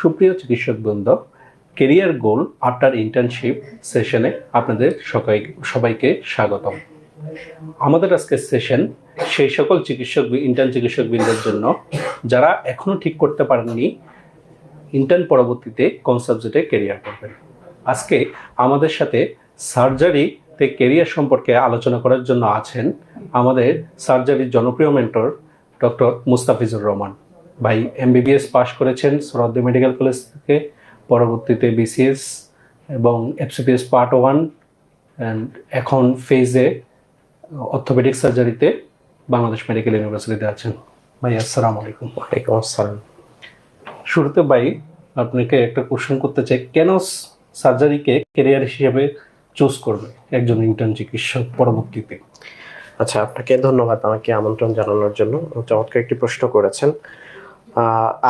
সুপ্রিয় চিকিৎসকবৃন্দ, কেরিয়ার গোল after internship সেশনে আপনাদের সবাইকে স্বাগতম। আমাদের আজকের সেশন সেই সকল ইন্টার্ন চিকিৎসকবৃন্দের জন্য যারা এখনো ঠিক করতে পারেননি ইন্টার্ন পরবর্তীতে কোন সাবজেক্টে কেরিয়ার করবেন। আজকে আমাদের সাথে সার্জারিতে কেরিয়ার সম্পর্কে আলোচনা করার জন্য আছেন আমাদের সার্জারির জনপ্রিয় মেন্টর ডক্টর মুস্তাফিজুর রহমান ভাই। এমবিবিএস পাশ করেছেন সোহরাওয়ার্দী মেডিকেল কলেজ থেকে, পরবর্তীতে বিসিএস এবং এফসিপিএস পার্ট 1 অ্যান্ড এখন ফেজে অর্থোপেডিক সার্জারিতে বাংলাদেশ মেডিকেল ইউনিভার্সিটিতে আছেন। ভাই আসসালামু আলাইকুম। ওয়ালাইকুম আসসালাম। শুরুতে ভাই আপনাকে একটা কোশ্চেন করতে চাই, কেন সার্জারিকে ক্যারিয়ার হিসেবে চুজ করবে একজন ইন্টার্ন চিকিৎসক পরবর্তীতে? আচ্ছা, আপনাকে ধন্যবাদ আমাকে আমন্ত্রণ জানানোর জন্য। চমৎকার একটি প্রশ্ন করেছেন।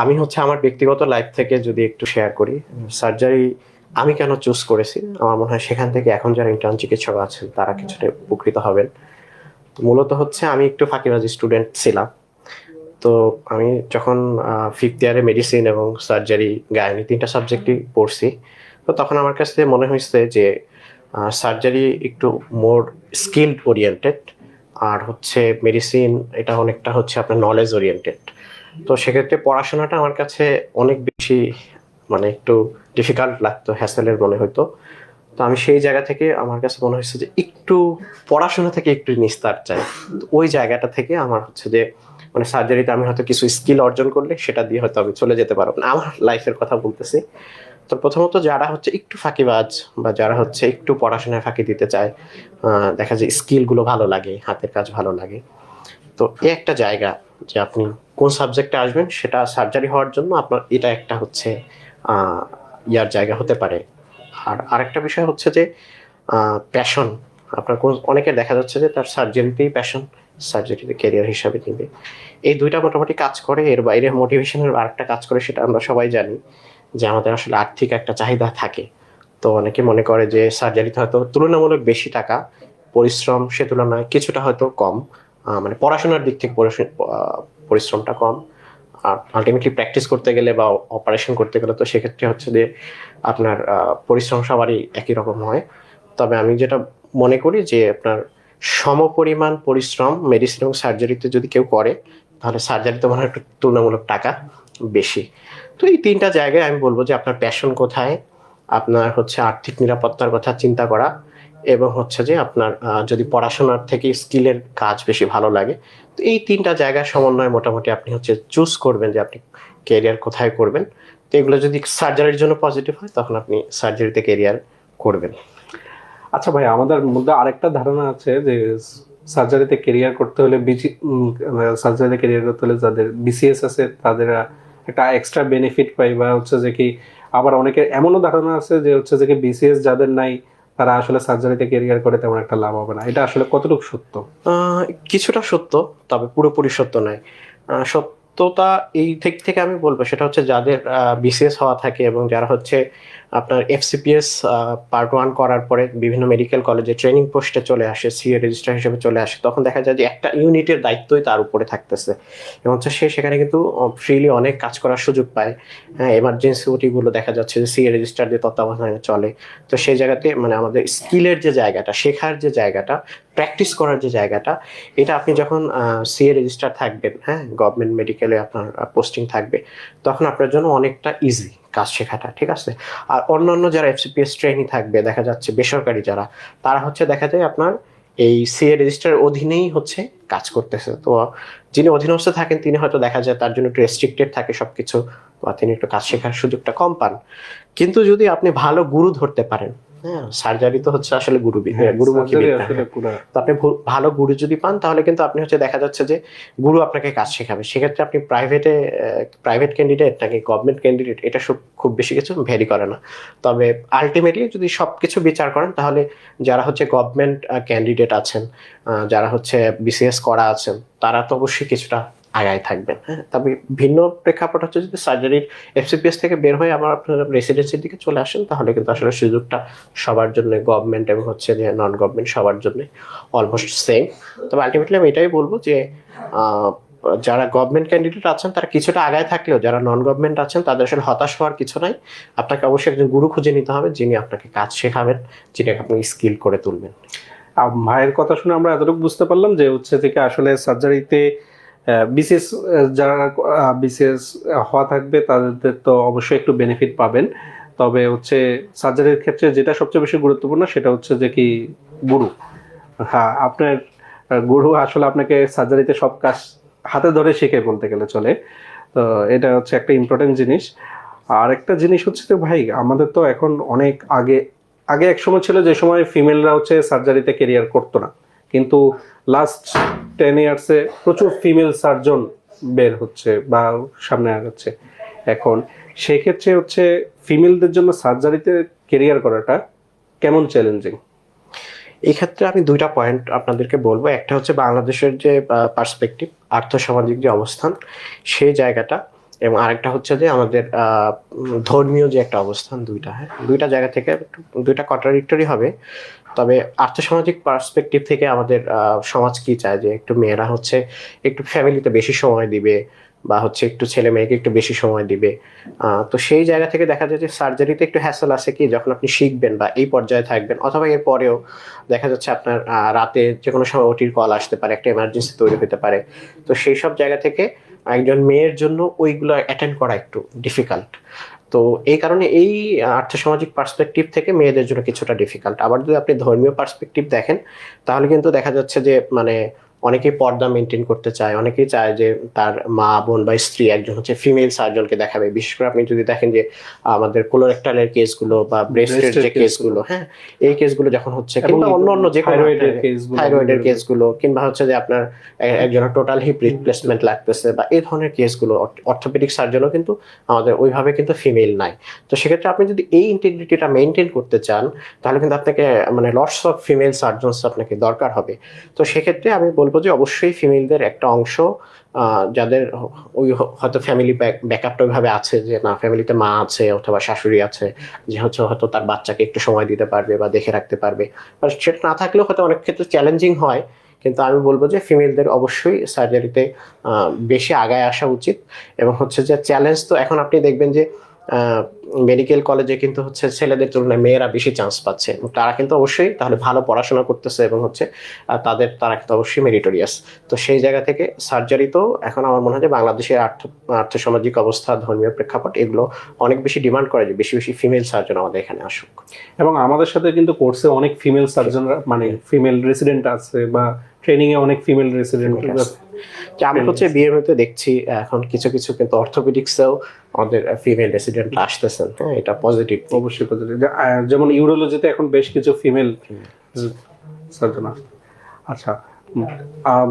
আমি আমার ব্যক্তিগত লাইফ থেকে যদি একটু শেয়ার করি, সার্জারি আমি কেন চুজ করেছি, আমার মনে হয় সেখান থেকে এখন যারা ইন্টার্ন চিকিৎসক আছেন তারা কিছুটা উপকৃত হবেন। মূলত আমি একটু ফাঁকিবাজি স্টুডেন্ট ছিলাম। তো আমি যখন 5th ইয়ারে মেডিসিন এবং সার্জারি গাইনি 3টা সাবজেক্টই পড়ছি, তো তখন আমার কাছে মনে হয়েছে যে সার্জারি একটু মোর স্কিলড ওরিয়েন্টেড, আর মেডিসিন এটা অনেকটা আপনার নলেজ ওরিয়েন্টেড। তো সেক্ষেত্রে পড়াশোনাটা আমার কাছে অনেক বেশি একটু ডিফিকাল্ট লাগতো, হ্যাসেলের মনে হতো। তো আমি সেই জায়গা থেকে আমার কাছে মনে হয়েছে যে একটু পড়াশোনা থেকে একটু নিস্তার চাই। তো ওই জায়গাটা থেকে আমার যে সার্জারিতে আমি হয়তো কিছু স্কিল অর্জন করলে সেটা দিয়ে হয়তো আমি চলে যেতে পারবো না, আমার লাইফের কথা বলতেছি। তো প্রথমত যারা একটু ফাঁকিবাজ বা যারা একটু পড়াশোনায় ফাঁকি দিতে চায়, দেখা যায় স্কিলগুলো ভালো লাগে, হাতের কাজ ভালো লাগে, তো এই একটা জায়গা যে আপনি কোন সাবজেক্টে আসবেন সেটা সার্জারি হওয়ার জন্য আপনার এটা একটা ইয়ার জায়গা হতে পারে। আর আরেকটা বিষয় যে প্যাশন। আপনার অনেকে দেখা যাচ্ছে যে তার সার্জারিতেই প্যাশন, সার্জারিতে ক্যারিয়ার হিসাবে নিবে। এই দুইটা মোটামুটি কাজ করে। এর বাইরে মোটিভেশনের আরেকটা কাজ করে, সেটা আমরা সবাই জানি যে আমাদের আসলে আর্থিক একটা চাহিদা থাকে। তো অনেকে মনে করে যে সার্জারিতে হয়তো তুলনামূলক বেশি টাকা, পরিশ্রম সে তুলনায় কিছুটা হয়তো কম, পড়াশোনার দিক থেকে পরিশ্রমটা কম, আর আলটিমেটলি প্র্যাকটিস করতে গেলে বা অপারেশন করতে গেলে তো সেক্ষেত্রে যে আপনার পরিশ্রম সবারই একই রকম হয়। তবে আমি যেটা মনে করি যে আপনার সমপরিমাণ পরিশ্রম মেডিসিন এবং সার্জারিতে যদি কেউ করে, তাহলে সার্জারিতে মনে হয় একটু তুলনামূলক টাকা বেশি। তো এই 3টা জায়গায় আমি বলবো যে আপনার প্যাশন কোথায়, আপনার আর্থিক নিরাপত্তার কথা চিন্তা করা, এবং যে আপনার যদি পড়াশোনার থেকে স্কিলের কাজ বেশি ভালো লাগে, তো এই 3টা জায়গার সমন্বয় মোটামুটি আপনি চুজ করবেন যে আপনি ক্যারিয়ার কোথায় করবেন। তো এগুলো যদি সার্জারির জন্য পজিটিভ হয়, তখন আপনি সার্জারিতে ক্যারিয়ার করবেন। আচ্ছা ভাই, আমাদের মধ্যে আরেকটা ধারণা আছে যে সার্জারিতে ক্যারিয়ার করতে হলে যাদের বিসিএস আছে তাদের একটা এক্সট্রা বেনিফিট পাই, বা যে কি আবার অনেকের এমনও ধারণা আছে যে যে কি বিসিএস যাদের নাই তারা আসলে সার্জারিতে ক্যারিয়ার করে তেমন একটা লাভ হবে না। এটা আসলে কতটুকু সত্য? কিছুটা সত্য, তবে পুরোপুরি সত্য নয়। সত্যতা এই দিক থেকে আমি বলবো সেটা যাদের বিসিএস হওয়া থাকে এবং যারা আপনার এফসিপিএস পার্ট 1 করার পরে বিভিন্ন মেডিকেল কলেজে ট্রেনিং পোস্টে চলে আসে, সিএ রেজিস্ট্রার হিসেবে চলে আসে, তখন দেখা যায় যে একটা ইউনিটের দায়িত্বই তার উপরে থাকতেছে এবং সে সেখানে কিন্তু ফ্রিলি অনেক কাজ করার সুযোগ পায়। এমার্জেন্সি ওটিগুলো দেখা যাচ্ছে যে সিএ রেজিস্ট্রারদের তত্ত্বাবধানে চলে। তো সেই জায়গাতে আমাদের স্কিলের যে জায়গাটা, শেখার যে জায়গাটা, প্র্যাকটিস করার যে জায়গাটা, এটা আপনি যখন সিএ রেজিস্ট্রার থাকবেন, গভর্নমেন্ট মেডিকেলে আপনার পোস্টিং থাকবে, তখন আপনার জন্য অনেকটা ইজি কাজ শেখাটা, ঠিক আছে। আর অন্যান্য যারা এফসিপিএস ট্রেনি থাকবে, দেখা যাচ্ছে বেসরকারি যারা, তারা দেখা যায় আপনার এই সিএ রেজিস্ট্রারের অধীনেই কাজ করতেছে। তো যিনি অধীনস্থ থাকেন তিনি হয়তো দেখা যায় তার জন্য একটু রেস্ট্রিক্টেড থাকে সবকিছু, বা তিনি একটু কাজ শেখার সুযোগটা কম পান। কিন্তু যদি আপনি ভালো গুরু ধরতে পারেন, সার্জারি তো আসলে গুরুমুখী বিদ্যা। তো আপনি ভালো গুরু যদি পান, তাহলে কিন্তু আপনি দেখা যাচ্ছে যে গুরু আপনাকে কাজ শেখাবে। সেক্ষেত্রে আপনি প্রাইভেট ক্যান্ডিডেট নাকি গভর্নমেন্ট ক্যান্ডিডেট, এটা খুব বেশি কিছু ভ্যারি করে না। তবে আলটিমেটলি যদি সবকিছু বিচার করেন, তাহলে যারা গভর্নমেন্ট ক্যান্ডিডেট আছেন, যারা বিসিএস করা আছেন, তারা তো অবশ্যই কিছুটা আগায় থাকবেন। তবে ভিন্ন প্রেক্ষাপট যদি সার্জারির এফসিপিএস থেকে বের হয়ে আবার আপনারা রেসিডেন্সির দিকে চলে আসেন, তাহলে কিন্তু আসলে সুযোগটা সবার জন্য, গভর্নমেন্ট এবং যে নন গভর্নমেন্ট সবার জন্য অলমোস্ট সেম। তবে আলটিমেটলি আমি এটাই বলবো যে যারা গভর্নমেন্ট ক্যান্ডিডেট আছেন তারা কিছুটা আগায় থাকলেও যারা নন গভর্নমেন্ট আছেন তাদের আসলে হতাশ হওয়ার কিছু নাই। আপনাকে অবশ্যই একজন গুরু খুঁজে নিতে হবে যিনি আপনাকে কাজ শেখাবেন, যিনি আপনি স্কিল করে তুলবেন। ভাইয়ের কথা শুনে আমরা এতটুকু বুঝতে পারলাম যে হচ্ছে থেকে আসলে সার্জারিতে বিসিএস যারা বিসিএস হওয়া থাকবে তাদের তো অবশ্যই একটু বেনিফিট পাবেন, তবে হচ্ছে সার্জারির ক্ষেত্রে যেটা সবচেয়ে বেশি গুরুত্বপূর্ণ সেটা হচ্ছে যে কি গুরু। হ্যাঁ, আপনার গুরু আসলে আপনাকে সার্জারিতে সব কাজ হাতে ধরে শিখে বলতে গেলে চলে। তো এটা হচ্ছে একটা ইম্পর্টেন্ট জিনিস। আর একটা জিনিস হচ্ছে যে ভাই আমাদের তো এখন অনেক আগে আগে এক সময় ছিল যে সময় ফিমেলরা হচ্ছে সার্জারিতে কেরিয়ার করতো না, কিন্তু লাস্ট 10 ইয়ার্সে প্রচুর ফিমেল সার্জন বের হচ্ছে বা সামনে আগাচ্ছে। এখন সেক্ষেত্রে হচ্ছে ফিমেলদের জন্য সার্জারিতে কেরিয়ার করাটা কেমন চ্যালেঞ্জিং? এই ক্ষেত্রে আমি দুইটা পয়েন্ট আপনাদেরকে বলবো। একটা হচ্ছে বাংলাদেশের যে পার্সপেক্টিভ, আর্থসামাজিক যে অবস্থান সেই জায়গাটা, এবং আরেকটা হচ্ছে যে আমাদের ধর্মীয় যে একটা অবস্থান। দুইটা জায়গা থেকে দুইটা কন্ট্রাডিক্টরি হবে। তবে আর্থসামাজিক পার্সপেক্টিভ থেকে আমাদের সমাজ কি চায় যে একটু মেয়েরা হচ্ছে একটু ফ্যামিলিতে বেশি সময় দিবে, বা হচ্ছে একটু ছেলে মেয়েকে একটু বেশি সময় দিবে। তো সেই জায়গা থেকে দেখা যায় যে সার্জারিতে একটু হ্যাসেল আছে কি, যখন আপনি শিখবেন বা এই পর্যায়ে থাকবেন অথবা এর পরেও দেখা যাচ্ছে আপনার রাতে যে কোনো সময় ওটির কল আসতে পারে, একটা এমার্জেন্সি তৈরি হতে পারে। তো সেই সব জায়গা থেকে একজন মেয়ের জন্য ওইগুলো অ্যাটেন্ড করা একটু ডিফিকাল্ট। তো এই কারণে এই আর্থসামাজিক পার্সপেক্টিভ থেকে মেয়েদের জন্য কিছুটা ডিফিকাল্ট। আবার যদি আপনি ধর্মীয় পার্সপেক্টিভ দেখেন তাহলে কিন্তু দেখা যাচ্ছে যে মানে অনেকেই পর্দা মেনটেন করতে চায়, অনেকেই চায় যে তার মা বোন বা স্ত্রী একজন হচ্ছে ফিমেল সার্জনকে দেখাবে। বিশেষ করে আপনি যদি দেখেন যে আমাদের কোলোরেক্টালের কেসগুলো বা ব্রেস্টের যে কেসগুলো, হ্যাঁ এই কেসগুলো যখন হচ্ছে, কিংবা অন্য অন্য যে থাইরয়েডের কেসগুলো, কিংবা হচ্ছে যে আপনার একজনের টোটাল হিপ রিপ্লেসমেন্ট লাগতেছে বা এই ধরনের কেসগুলো, অর্থোপেডিক সার্জনও কিন্তু আমাদের ওইভাবে কিন্তু ফিমেল নাই। তো সেক্ষেত্রে আপনি যদি এই ইন্টিগ্রিটিটা মেনটেন করতে চান তাহলে কিন্তু আপনাকে মানে লটস অফ ফিমেল সার্জনস আপনাকে দরকার হবে। তো সেক্ষেত্রে আমি বলবো যে অবশ্যই ফিমেলদের একটা অংশ যাদের ওই হয়তো ফ্যামিলি ব্যাকআপটা ওইভাবে আছে যে না, ফ্যামিলিতে মা আছে অথবা শাশুড়ি আছে যে হচ্ছে হয়তো তার বাচ্চাকে একটু সময় দিতে পারবে বা দেখে রাখতে পারবে, আর সেটা না থাকলেও হয়তো অনেক ক্ষেত্রে চ্যালেঞ্জিং হয়। কিন্তু আমি বলবো যে ফিমেলদের অবশ্যই সার্জারিতে বেশি আগায় আসা উচিত। এবং হচ্ছে যে চ্যালেঞ্জ তো এখন আপনি দেখবেন যে মেডিকেল কলেজে কিন্তু হচ্ছে ছেলেদের তুলনায় মেয়েরা বেশি চান্স পাচ্ছে, তারা কিন্তু অবশ্যই তাহলে ভালো পড়াশোনা করতেছে এবং হচ্ছে তারা কিন্তু অবশ্যই মেরিটোরিয়াস। তো সেই জায়গা থেকে সার্জারি তো এখন আমার মনে হয় যে বাংলাদেশের আর্থসামাজিক অবস্থা, ধর্মীয় প্রেক্ষাপট এগুলো অনেক বেশি ডিমান্ড করে যে বেশি বেশি ফিমেল সার্জন আমাদের এখানে আসুক। এবং আমাদের সাথে কিন্তু কোর্সে অনেক ফিমেল সার্জনরা মানে ফিমেল রেসিডেন্ট আছে বা ট্রেনিং এ অনেক ফিমেল রেসিডেন্ট আছে। আমি হচ্ছে বিএমএতে দেখছি এখন কিছু কিছু কিন্তু অর্থোপেডিক্সেও আমাদের ফিমেল রেসিডেন্ট আসতেছেন। হ্যাঁ, এটা পজিটিভ, অবশ্যই পজিটিভ। যেমন ইউরোলজিতে এখন বেশ কিছু ফিমেল সার্জন আছে। আচ্ছা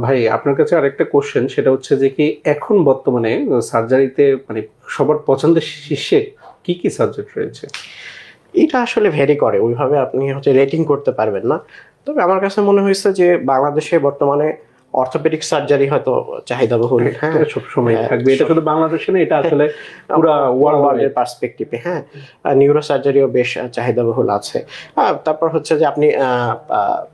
ভাই, আপনার কাছে আরেকটা কোশ্চেন, সেটা হচ্ছে যে কি এখন বর্তমানে সার্জারিতে মানে সবার পছন্দের শীর্ষে কি কি সাবজেক্ট রয়েছে? এটা আসলে ভেরি করে, ওইভাবে আপনি হচ্ছে রেটিং করতে পারবেন না। তবে আমার কাছে মনে হয়েছে যে বাংলাদেশে বর্তমানে অর্থোপেডিক সার্জারি হয়তো চাহিদাবহুল। হ্যাঁ, সবসময় থাকবে, এটা শুধু বাংলাদেশে না, এটা আসলে পুরো ওয়ার্ল্ডের পার্সপেক্টিভে। হ্যাঁ, নিউরো সার্জারিও বেশ চাহিদাবহুল আছে। তারপর হচ্ছে যে আপনি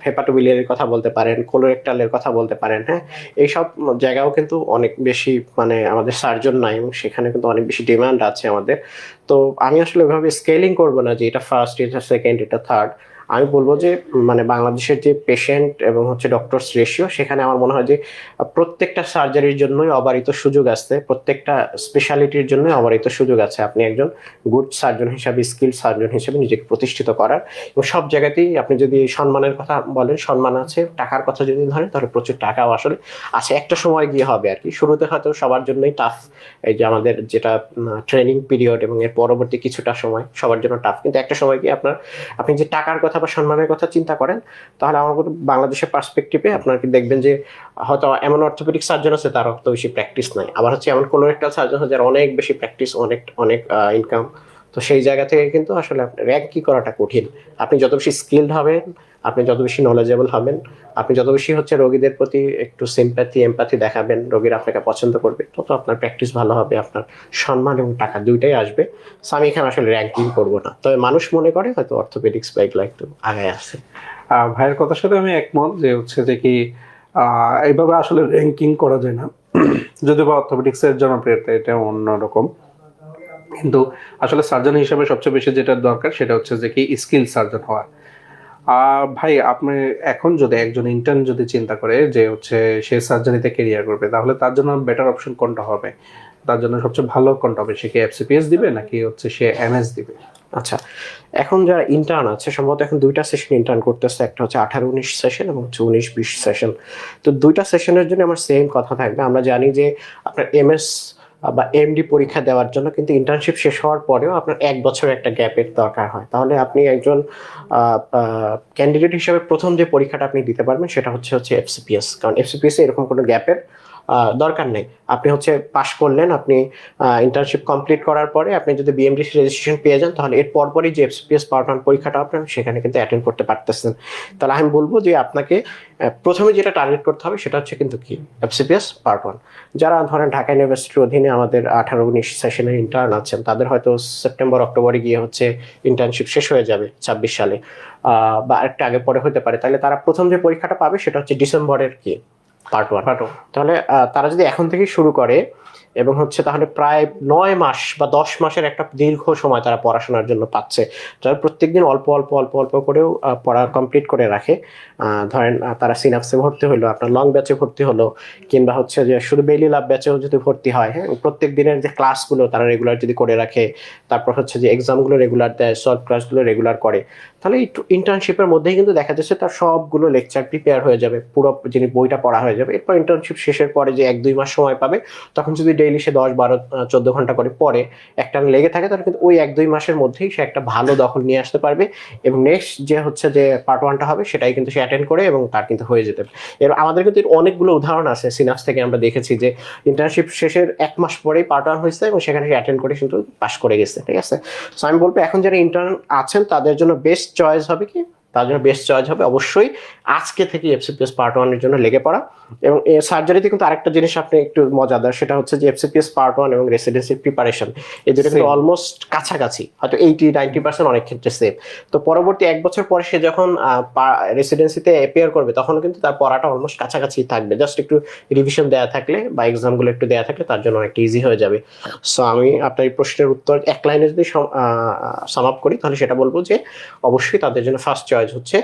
হেপাটোবিলিয়ারির কথা বলতে পারেন, কোলোরেক্টালের কথা বলতে পারেন। হ্যাঁ, এইসব জায়গাও কিন্তু অনেক বেশি মানে আমাদের সার্জন নাই এবং সেখানে কিন্তু অনেক বেশি ডিমান্ড আছে আমাদের। তো আমি আসলে ওইভাবে স্কেলিং করবো না যে এটা ফার্স্ট, এটা সেকেন্ড, এটা থার্ড। আমি বলবো যে মানে বাংলাদেশের যে পেশেন্ট এবং হচ্ছে ডক্টরস রেশিও, সেখানে আমার মনে হয় যে প্রত্যেকটা সার্জারির জন্যই অবারিত সুযোগ আছে, প্রত্যেকটা স্পেশালিটির জন্যই অবারিত সুযোগ আছে আপনি একজন গুড সার্জন হিসাবে, স্কিল সার্জন হিসেবে নিজেকে প্রতিষ্ঠিত করার। এবং সব জায়গাতেই আপনি যদি সম্মানের কথা বলেন, সম্মান আছে। টাকার কথা যদি ধরেন তাহলে প্রচুর টাকাও আসলে আছে, একটা সময় গিয়ে হবে আর কি। শুরুতে হয়তো সবার জন্যই টাফ, এই যে আমাদের যেটা ট্রেনিং পিরিয়ড এবং এর পরবর্তী কিছুটা সময় সবার জন্য টাফ, কিন্তু একটা সময় গিয়ে আপনি যে টাকার কথা বা সম্মানের কথা চিন্তা করেন তাহলে আমার মতে বাংলাদেশের পার্সপেক্টিভে আপনার কি দেখবেন যে হয়তো এমন অর্থোপেডিক সার্জন আছে তার অত বেশি প্র্যাকটিস নাই, আবার হচ্ছে এমন কোলোরেক্টাল সার্জন আছে যার অনেক বেশি প্র্যাকটিস, অনেক অনেক ইনকাম। তো সেই জায়গা থেকে কিন্তু আসলে র্যাঙ্ক কি করাটা কঠিন। আপনি যত বেশি স্কিলড হবেন, আপনি যত বেশি নলেজেবল হবেন, আপনি যত বেশি হচ্ছে রোগীদের প্রতি একটু সিম্প্যাথি এমপ্যাথি দেখাবেন, রোগীরা আপনাকে পছন্দ করবে, তত আপনার প্র্যাকটিস ভালো হবে, আপনার সম্মান এবং টাকা দুইটাই আসবে। সো আমি এখানে আসলে র্যাঙ্কিং করবো না, তবে মানুষ মনে করে হয়তো অর্থোপেডিক্স বা এগুলো একটু আগায় আছে। ভাইয়ের কথার সাথে আমি একমত যে হচ্ছে যে কি এইভাবে আসলে র্যাঙ্কিং করা যায় না। যদিও বা অর্থোপেডিক্সের জনপ্রিয়তা এটা অন্যরকম, কিন্তু আসলে সার্জন হিসেবে সবচেয়ে বেশি যেটা দরকার সেটা হচ্ছে যে কি স্কিল সার্জন হওয়া। ভাই আপনি এখন যদি একজন ইন্টার্ন যদি চিন্তা করে যে হচ্ছে সে সার্জারিতে ক্যারিয়ার করবে, তাহলে তার জন্য বেটার অপশন কোনটা হবে? তার জন্য সবচেয়ে ভালো কোনটা হবে? সে কি এফসিপিএস দিবে নাকি হচ্ছে সে এমএস দিবে? আচ্ছা, এখন যারা ইন্টার্ন আছে সম্ভবত এখন দুইটা সেশন ইন্টার্ন করতেছে, একটা হচ্ছে 18-19 সেশন এবং হচ্ছে 19-20 সেশন। তো দুইটা সেশনের জন্য আমার সেম কথা থাকবে। আমরা জানি যে আপনার এমএস বা এমডি পরীক্ষা দেওয়ার জন্য কিন্তু ইন্টার্নশিপ শেষ হওয়ার পরেও আপনার 1 বছরের একটা গ্যাপের দরকার হয়। তাহলে আপনি একজন ক্যান্ডিডেট হিসেবে প্রথম যে পরীক্ষাটা আপনি দিতে পারবেন সেটা হচ্ছে এফসিপিএস, কারণ এফসিপিএস এ এরকম কোনো গ্যাপের দরকার নেই। আপনি হচ্ছে পাশ করলেন, আপনি ইন্টার্নশিপ কমপ্লিট করার পরে আপনি যদি বিএমডিসি রেজিস্ট্রেশন পেয়ে যান, তাহলে এর পরপরই যে এফসিপিএস পার্ট 1 পরীক্ষাটা আপনার সেখানে কিন্তু অ্যাটেন্ড করতে পারতেছেন। তাহলে আমি বলবো যে আপনাকে প্রথমে যেটা টার্গেট করতে হবে সেটা হচ্ছে কিন্তু কি এফসিপিএস পার্ট 1। যারা ধরেন ঢাকা ইউনিভার্সিটির অধীনে আমাদের 18-19 সেশনের ইন্টার্ন আছেন, তাদের হয়তো সেপ্টেম্বর অক্টোবরে গিয়ে হচ্ছে ইন্টার্নশিপ শেষ হয়ে যাবে 26 সালে, বা একটা আগে পরে হতে পারে। তাহলে তারা প্রথম যে পরীক্ষাটা পাবে সেটা হচ্ছে ডিসেম্বরের কি পার্ট 1। তাহলে তারা যদি এখন থেকেই শুরু করে এবং হচ্ছে তাহলে প্রায় 9 মাস বা 10 মাসের একটা দীর্ঘ সময় তারা পড়াশোনার জন্য পাচ্ছে। যারা প্রত্যেকদিন অল্প অল্প অল্প অল্প করেও পড়া কমপ্লিট করে রাখে। ধরেন তারা সিনাপসে ভর্তি হলো, আপনার লং ব্যাচে ভর্তি হলো, কিংবা হচ্ছে যে শুধু বেলি লাভ ব্যাচেও যদি ভর্তি হয়, হ্যাঁ, প্রত্যেক দিনের যে ক্লাসগুলো তারা রেগুলার যদি করে রাখে, তারপর হচ্ছে যে এক্সামগুলো রেগুলার দেয়, সলভ ক্লাসগুলো রেগুলার করে, তাহলে এই ইন্টার্নশিপের মধ্যেই কিন্তু দেখা যাচ্ছে তার সবগুলো লেকচার প্রিপেয়ার হয়ে যাবে, পুরো যিনি বইটা পড়া হয়ে যাবে। এরপর ইন্টার্নশিপ শেষের পরে যে 1-2 মাস সময় পাবে, তখন যদি ডেইলি সে 10-12-14 ঘন্টা করে পড়ে, একটা লেগে থাকে, তাহলে কিন্তু ওই 1-2 মাসের মধ্যেই সে একটা ভালো দখল নিয়ে আসতে পারবে এবং নেক্সট যে হচ্ছে যে পার্ট 1টা হবে সেটাই কিন্তু সে অ্যাটেন্ড করে এবং তার কিন্তু হয়ে যেতে পারে। এর আমাদের কিন্তু অনেকগুলো উদাহরণ আছে সিনাপস থেকে, আমরা দেখেছি যে ইন্টার্নশিপ শেষের 1 মাস পরেই পার্ট 1 হয়েছে এবং সেখানে সে অ্যাটেন্ড করে কিন্তু পাস করে গেছে। ঠিক আছে, সো আমি বলবো এখন যারা ইন্টার্ন আছেন তাদের জন্য বেস্ট চয়েস হবে কি, তার জন্য বেস্ট চয়েস হবে অবশ্যই আজকে থেকে এফসিপিএস পার্ট 1 এর জন্য লেগে পড়া। এবং সার্জারিতে কিন্তু আরেকটা জিনিস আপনি একটু মজাদার, সেটা হচ্ছে যে এফসিপিএস পার্ট 1 এবং রেসিডেন্সি প্রিপারেশন, এই দুটো কিন্তু অলমোস্ট কাছাকাছি, হয়তো 80-90% অনেক ক্ষেত্রে সেম। তো পরবর্তী 1 বছর পরে সে যখন রেসিডেন্সিতে অ্যাপিয়ার করবে, তখন কিন্তু তার পড়াটা অলমোস্ট কাছাকাছি থাকবে, জাস্ট একটু রিভিশন দেওয়া থাকলে বা এক্সামগুলো একটু দেওয়া থাকলে তার জন্য অনেকটা ইজি হয়ে যাবে। সো আমি আপনার এই প্রশ্নের উত্তর এক লাইনে যদি সাম আপ করি, তাহলে সেটা বলবো যে অবশ্যই তাদের জন্য ফার্স্ট চয়েস হচ্ছে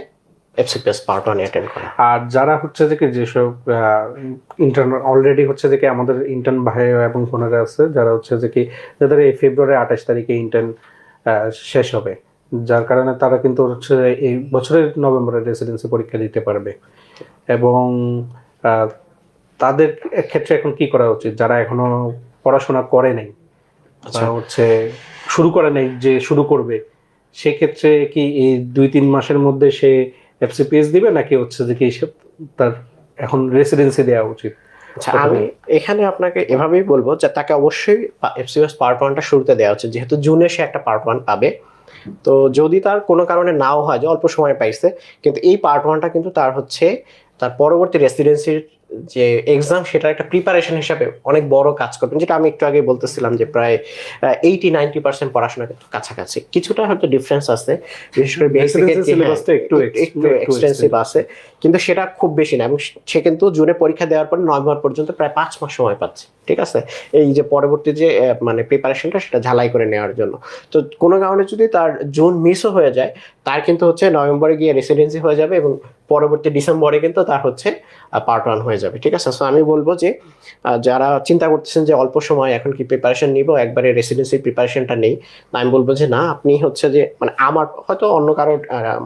এফসিপিএস পার্ট 1 অ্যাটেন্ড করা। আর যারা হচ্ছে যে কি যেসব ইন্টার্ন অলরেডি হচ্ছে যে কি আমাদের ইন্টার্ন ভাই এবং বোনেরা আছে, যারা হচ্ছে যে কি যাদের এই ফেব্রুয়ারি 28 তারিখে ইন্টার্ন শেষ হবে, যার কারণে তারা কিন্তু হচ্ছে এই বছরের নভেম্বরে রেসিডেন্সি পরীক্ষা দিতে পারবে, এবং তাদের ক্ষেত্রে এখন কি করা উচিত? যারা এখনো পড়াশোনা করে নাই, হচ্ছে শুরু করে নাই, যে শুরু করবে, সেক্ষেত্রে কি এই 2-3 মাসের মধ্যে সে এফসিপিএস দিবে নাকি হচ্ছে যে কি তার এখন রেসিডেন্সি দেওয়া উচিত? আচ্ছা, আমি এখানে আপনাকে এভাবেই বলবো যে তাকে অবশ্যই এফসিপিএস পার্ট 1টা শুরুতে দেওয়া উচিত, যেহেতু জুনে সে একটা পার্ট 1 পাবে। তো যদি তার কোনো কারণে নাও হয়, যে অল্প সময় পাইছে, কিন্তু এই পার্ট 1টা কিন্তু তার হচ্ছে তার পরবর্তী রেসিডেন্সির যে এক্সাম সেটার একটা প্রিপারেশন হিসাবে অনেক বড় কাজ করবেন, যেটা আমি একটু আগে বলতেছিলাম যে প্রায় 80-90% পড়াশোনা কিন্তু কাছাকাছি, কিছুটা হয়তো ডিফারেন্স আছে, বিশেষ করে বেসিকের সিলেবাসটা একটু এক্সটেন্সিভ আছে, কিন্তু সেটা খুব বেশি না। এবং সে কিন্তু জুনে পরীক্ষা দেওয়ার পর নভেম্বর পর্যন্ত প্রায় 5 মাস সময় পাচ্ছে। ঠিক আছে, এই যে পরবর্তী যে মানে প্রিপারেশনটা সেটা ঝালাই করে নেওয়ার জন্য। তো কোনো কারণে যদি তার জুন মিসও হয়ে যায়, তার কিন্তু হচ্ছে নভেম্বরে গিয়ে রেসিডেন্সি হয়ে যাবে এবং পরবর্তী ডিসেম্বরে কিন্তু তার হচ্ছে পার্ট 1 হয়ে যাবে। ঠিক আছে, সো আমি বলবো যে যারা চিন্তা করতেছেন যে অল্প সময় এখন কি প্রিপারেশন নিব, একবারে রেসিডেন্সির প্রিপারেশনটা নেই, আমি বলবো যে না, আপনি হচ্ছে যে মানে আমার হয়তো অন্য কারো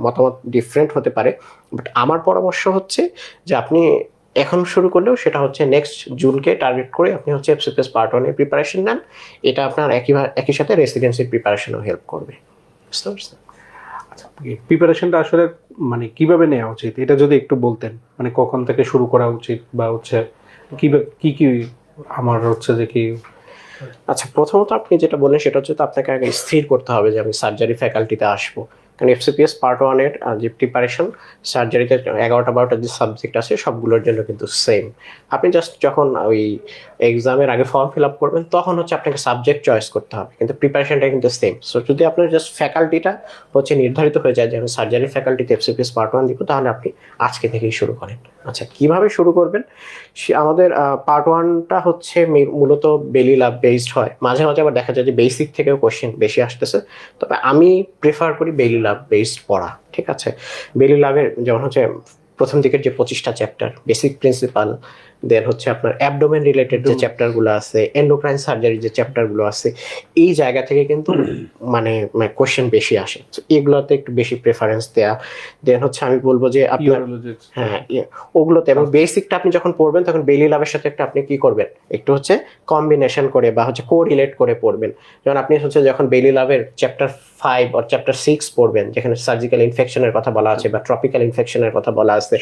মতামত ডিফারেন্ট হতে পারে, বাট আমার পরামর্শ হচ্ছে যে আপনি এখন শুরু করলেও সেটা হচ্ছে নেক্সট জুনকে টার্গেট করে আপনি হচ্ছে এফসিপিএস পার্ট 1 এর প্রিপারেশন নেন। এটা আপনার একই সাথে রেসিডেন্সির প্রিপারেশনও হেল্প করবে। বুঝতে পারছেন? প্রিপারেশনটা আসলে মানে কিভাবে নেওয়া উচিত, এটা যদি একটু বলতেন, মানে কখন থেকে শুরু করা উচিত, বা হচ্ছে কি কি আমার হচ্ছে যে কি। আচ্ছা, প্রথমত আপনি যেটা বললেন সেটা হচ্ছে তো আপনাকে আগে স্থির করতে হবে যে আমি সার্জারি ফ্যাকাল্টিতে আসবো, কারণ FCPS পার্ট 1-এর যে প্রিপারেশন সার্জারিতে 11টা-12টা যে সাবজেক্ট আছে সবগুলোর জন্য কিন্তু সেম। আপনি জাস্ট যখন ওই এক্সামের আগে ফর্ম ফিল আপ করবেন তখন হচ্ছে আপনাকে সাবজেক্ট চয়েস করতে হবে, কিন্তু প্রিপারেশনটা কিন্তু সেম। সো যদি আপনার জাস্ট ফ্যাকাল্টিটা হচ্ছে নির্ধারিত হয়ে যায় যে আমি সার্জারি ফ্যাকাল্টিতে FCPS পার্ট 1 দিব, তাহলে আপনি আজকে থেকেই শুরু করেন। আচ্ছা, কিভাবে শুরু করবেন? আমাদের পার্ট 1টা হচ্ছে মূলত বেলি লাভ বেসড হয়, মাঝে মাঝে আবার দেখা যায় যে বেসিক থেকেও কোশ্চেন বেশি আসতেছে, তবে আমি প্রেফার করি বেলি লাভ বেসড পড়া। ঠিক আছে, বেলি লাভের যেমন হচ্ছে প্রথম দিকের যে 25টা চ্যাপ্টার, বেসিক প্রিন্সিপাল, দেন হচ্ছে আপনার অ্যাবডোমেন রিলেটেড যে চ্যাপ্টারগুলো আছে, এন্ডোক্রাইন সার্জারি যে চ্যাপ্টারগুলো আছে, এই জায়গা থেকে কিন্তু মানে কোশ্চেন বেশি আসে। তো এগুলোতে একটু বেশি প্রেফারেন্স দেয়া। দেন হচ্ছে আমি বলবো যে আপনার হ্যাঁ ওগুলোতে, এবং বেসিকটা আপনি যখন পড়বেন তখন বেলি লাভের সাথে একটু আপনি কি করবেন, একটু হচ্ছে কম্বিনেশন করে বা হচ্ছে কোরিলেট করে পড়বেন। যেমন আপনি হচ্ছে যখন বেলি লাভের চ্যাপ্টার 5 আর চ্যাপ্টার 6 পড়বেন, যেখানে সার্জিক্যাল ইনফেকশনের কথা বলা আছে বা ট্রপিক্যাল ইনফেকশনের কথা বলা আছে,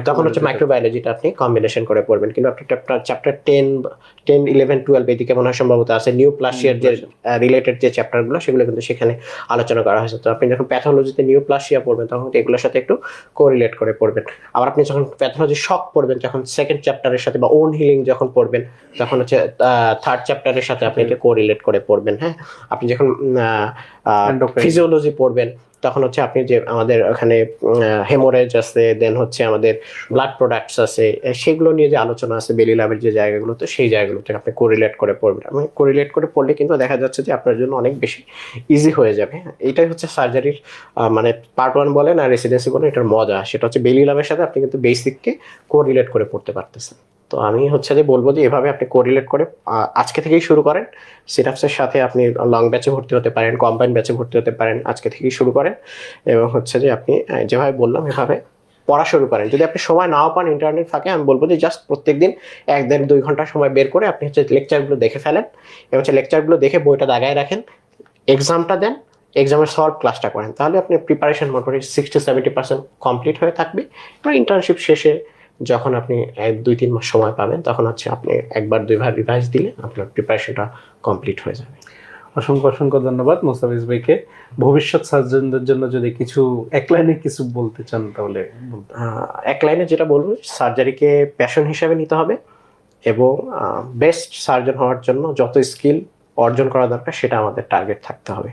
তখন হচ্ছে মাইক্রোবায়োলজিটা আপনি কম্বিনেশন করে পড়বেন। কিন্তু আপনি চ্যাপ্টার 10, 11, 12 এদিকে মনে হয় সম্ভবত আছে নিউপ্লাসিয়ার যে রিলেটেড যে চ্যাপ্টারগুলো, সেগুলো কিন্তু সেখানে আলোচনা করা হয়েছে। তো আপনি যখন প্যাথোলজিতে নিউপ্লাসিয়া পড়বেন তখন এগুলোর সাথে একটু কোরিলেট করে পড়বেন। আবার আপনি যখন প্যাথোলজি শক পড়বেন, যখন সেকেন্ড চ্যাপ্টারের সাথে বা ওন হিলিং যখন পড়বেন, তখন হচ্ছে থার্ড চ্যাপ্টারের সাথে আপনি এটা কোরিলেট করে পড়বেন। হ্যাঁ, আপনি যখন ফিজিওলজি পড়বেন তখন হচ্ছে আপনি যে আমাদের ওখানে হেমোরেজ আছে, দেন হচ্ছে আমাদের ব্লাড প্রোডাক্টস আছে, সেগুলো নিয়ে যে আলোচনা আছে বেলি ল্যাবের যে জায়গাগুলোতে, সেই জায়গাগুলোতে আপনি কোরিলেট করে পড়বেন। আমি কোরিলেট করে পড়লে কিন্তু দেখা যাচ্ছে যে আপনার জন্য অনেক বেশি ইজি হয়ে যাবে। এটাই হচ্ছে সার্জারির মানে পার্ট 1 বলেন আর রেসিডেন্সি বলেন, এটার মজা। সেটা হচ্ছে বেলি ল্যাবের সাথে আপনি কিন্তু বেসিককে কোরিলেট করে পড়তে পারতেছেন। তো আমি হচ্ছে যে বলবো যে এভাবে আপনি কোরিলেট করে আজকে থেকেই শুরু করেন। সিটআপসের সাথে আপনি লং ব্যাচে ভর্তি হতে পারেন, কম্বাইন ব্যাচে ভর্তি হতে পারেন, আজকে থেকেই শুরু করেন। এবং হচ্ছে যে আপনি যেভাবে বললাম এভাবে পড়া শুরু করেন। যদি আপনি সময় নাও পান ইন্টারনেট ফাঁকে, আমি বলবো যে জাস্ট প্রত্যেকদিন 1-1.5-2 ঘন্টা সময় বের করে আপনি হচ্ছে লেকচারগুলো দেখে ফেলেন, এবং হচ্ছে লেকচারগুলো দেখে বইটা দাগায় রাখেন, এক্সামটা দেন, এক্সামের সলভ ক্লাসটা করেন, তাহলে আপনি প্রিপারেশন মোটামুটি 60-70% কমপ্লিট হয়ে থাকবে। এবং ইন্টার্নশিপ শেষে যখন আপনি 2-3 মাস সময় পাবেন, তখন হচ্ছে আপনি 1-2বার রিভাইজ দিলে আপনার প্রিপারেশনটা কমপ্লিট হয়ে যাবে। অসংখ্য অসংখ্য ধন্যবাদ মোস্তাফিজ ভাইকে। ভবিষ্যৎ সার্জনদের জন্য যদি কিছু এক লাইনে কিছু বলতে চান তাহলে এক লাইনে যেটা বলবো, সার্জারিকে প্যাশন হিসাবে নিতে হবে এবং বেস্ট সার্জন হওয়ার জন্য যত স্কিল অর্জন করা দরকার সেটা আমাদের টার্গেট থাকতে হবে।